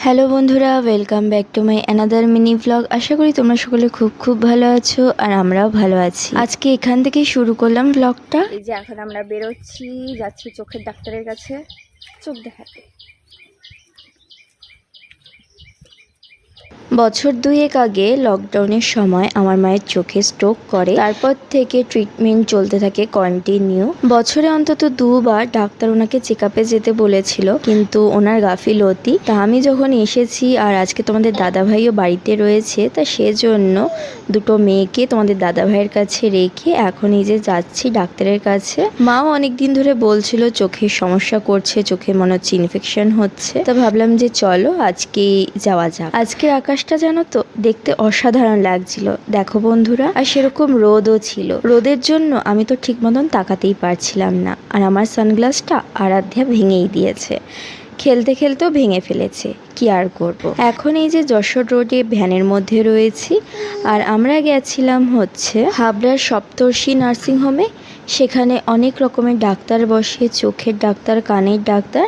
Hello বন্ধুরা, welcome back to my another mini blog. আশা করি তোমরা সকলে খুব ভালো আছো আর আমরাও ভালো আছি। আজকে এখান থেকেই শুরু করলাম ব্লগটা। এই যে এখন আমরা বেরোচ্ছি, যাচ্ছি চোখের ডাক্তারের কাছে চোখ দেখাতে। বছর দুয়েক আগে লকডাউনের সময় আমার মায়ের চোখে স্ট্রোক করে। তারপর থেকে ট্রিটমেন্ট চলতে থাকে কন্টিনিউ। বছরে অন্তত দুবার ডাক্তার ওনাকে চেক আপে যেতে বলেছিল, কিন্তু ওনার গাফিলতি। তা আমি যখন এসেছি আর আজকে তোমাদের দাদাভাইও বাড়িতে রয়েছে, তা সেজন্য দুটো মেয়েকে তোমাদের দাদাভাইয়ের কাছে রেখে এখন এই যে যাচ্ছি ডাক্তারের কাছে। মাও অনেকদিন ধরে বলছিল চোখের সমস্যা করছে, চোখে মনে হচ্ছে ইনফেকশন হচ্ছে। তা ভাবলাম যে চলো আজকে যাওয়া যাক। আজকের আকাশটা জানো তো দেখতে অসাধারণ লাগছিল, দেখো বন্ধুরা। আর সেরকম রোদও ছিল। রোদের জন্য আমি তো ঠিক মতন তাকাতেই পারছিলাম না, আর আমার সানগ্লাসটা আরাধ্যা ভেঙেই দিয়েছে। খেলতে খেলতেও ভেঙে ফেলেছে, কি আর করব। এখন এই যে যশোর রোডে ভ্যানের মধ্যে রয়েছি, আর আমরা গেছিলাম হচ্ছে হাবড়ার সপ্তর্ষি নার্সিংহোমে। সেখানে অনেক রকমের ডাক্তার বসে, চোখের ডাক্তার, কানের ডাক্তার,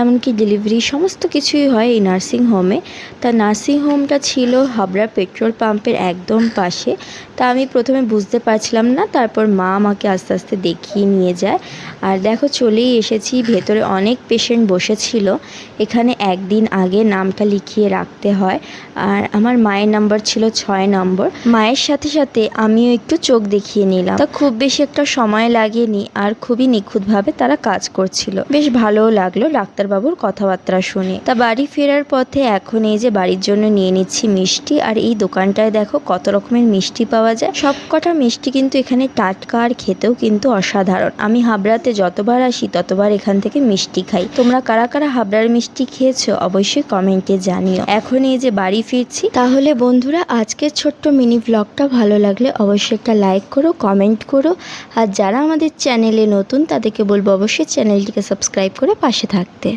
এমনকি ডেলিভারি সমস্ত কিছুই হয় এই নার্সিংহোমে। তা নার্সিংহোমটা ছিল হাবড়া পেট্রোল পাম্পের একদম পাশে। তা আমি প্রথমে বুঝতে পারছিলাম না, তারপর মা আমাকে আস্তে আস্তে দেখিয়ে নিয়ে যায়। আর দেখো চলেই এসেছি, ভেতরে অনেক পেশেন্ট বসেছিল। এখানে একদিন আগে নামটা লিখিয়ে রাখতে হয়, আর আমার মায়ের নাম্বার ছিল 6 নম্বর। মায়ের সাথে সাথে আমিও একটু চোখ দেখিয়ে নিলাম। তা খুব বেশি একটা সময় লাগেনি, আর খুবই নিখুঁতভাবে তারা কাজ করছিল। বেশ ভালোও লাগলো ডাক্তারবাবুর কথাবার্তা শুনে। তা বাড়ি ফেরার পথে এখন এই যে বাড়ির জন্য নিয়ে নিচ্ছি মিষ্টি। আর এই দোকানটায় দেখো কত রকমের মিষ্টি পাওয়া যায়। সব কটা মিষ্টি কিন্তু এখানে টাটকা, আর খেতেও কিন্তু অসাধারণ। আমি হাবড়াতে যতবার আসি ততবার এখান থেকে মিষ্টি খাই। তোমরা কারা কারা হাবড়ার মিষ্টি খেয়েছো অবশ্যই কমেন্টে জানিও। এখন এই যে বাড়ি ফিরছি। তাহলে বন্ধুরা, আজকের ছোট্ট মিনি ব্লগটা ভালো লাগলে অবশ্যই একটা লাইক করো, কমেন্ট করো। আর যারা আমাদের চ্যানেলে নতুন তাদেরকে বলবো অবশ্যই চ্যানেলটিকে সাবস্ক্রাইব করে পাশে থাকতে।